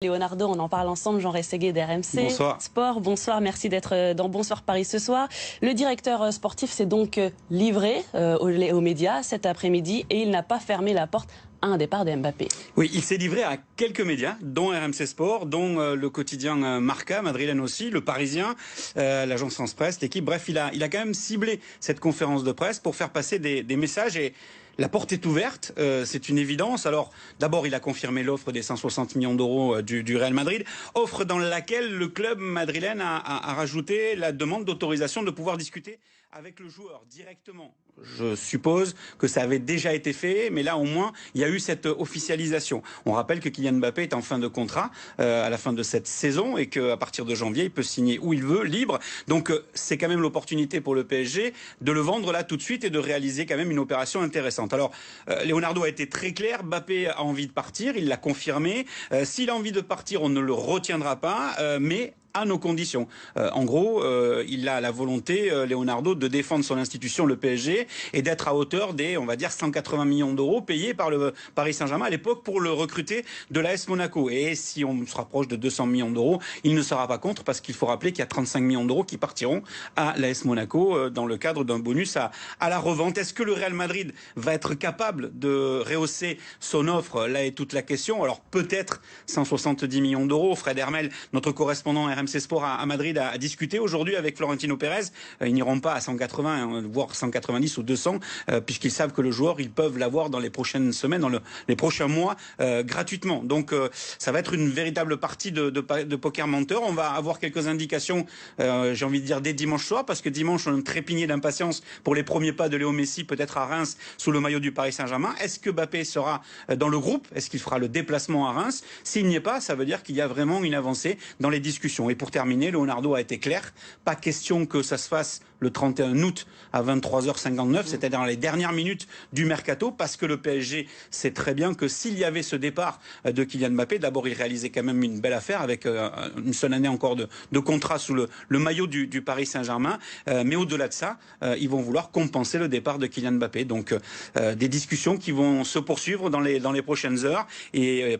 Leonardo, on en parle ensemble, Jean Rességuier d'RMC. Bonsoir. Sport, bonsoir, merci d'être dans Bonsoir Paris ce soir. Le directeur sportif s'est donc livré aux médias cet après-midi et il n'a pas fermé la porte à un départ de Mbappé. Oui, il s'est livré à quelques médias, dont RMC Sport, dont le quotidien Marca, madrilène aussi, le Parisien, l'agence France Presse, l'équipe. Bref, il a quand même ciblé cette conférence de presse pour faire passer des messages et la porte est ouverte, c'est une évidence. Alors, d'abord, il a confirmé l'offre des 160 millions d'euros du Real Madrid, offre dans laquelle le club madrilène a rajouté la demande d'autorisation de pouvoir discuter avec le joueur directement. Je suppose que ça avait déjà été fait, mais là au moins il y a eu cette officialisation. On rappelle que Kylian Mbappé est en fin de contrat à la fin de cette saison et qu'à partir de janvier il peut signer où il veut, libre. Donc c'est quand même l'opportunité pour le PSG de le vendre là tout de suite et de réaliser quand même une opération intéressante. Alors Leonardo a été très clair, Mbappé a envie de partir, il l'a confirmé. S'il a envie de partir, on ne le retiendra pas, mais à nos conditions. En gros, il a la volonté, Leonardo, de défendre son institution, le PSG, et d'être à hauteur des, on va dire, 180 millions d'euros payés par le Paris Saint-Germain à l'époque pour le recruter de l'AS Monaco. Et si on se rapproche de 200 millions d'euros, il ne sera pas contre parce qu'il faut rappeler qu'il y a 35 millions d'euros qui partiront à l'AS Monaco dans le cadre d'un bonus à la revente. Est-ce que le Real Madrid va être capable de rehausser son offre? Là est toute la question. Alors peut-être 170 millions d'euros. Fred Hermel, notre correspondant RMC Sport à Madrid a discuté aujourd'hui avec Florentino Pérez. Ils n'iront pas à 180, voire 190 ou 200, puisqu'ils savent que le joueur, ils peuvent l'avoir dans les prochaines semaines, dans les prochains mois, gratuitement. Donc ça va être une véritable partie de poker menteur. On va avoir quelques indications, j'ai envie de dire, dès dimanche soir, parce que dimanche, on trépignait d'impatience pour les premiers pas de Léo Messi, peut-être à Reims, sous le maillot du Paris Saint-Germain. Est-ce que Mbappé sera dans le groupe? Est-ce qu'il fera le déplacement à Reims? S'il n'y est pas, ça veut dire qu'il y a vraiment une avancée dans les discussions. Et pour terminer, Leonardo a été clair, pas question que ça se fasse le 31 août à 23h59, c'est-à-dire dans les dernières minutes du mercato, parce que le PSG sait très bien que s'il y avait ce départ de Kylian Mbappé, d'abord il réalisait quand même une belle affaire avec une seule année encore de contrat sous le maillot du Paris Saint-Germain, mais au-delà de ça, ils vont vouloir compenser le départ de Kylian Mbappé. Donc des discussions qui vont se poursuivre dans les prochaines heures et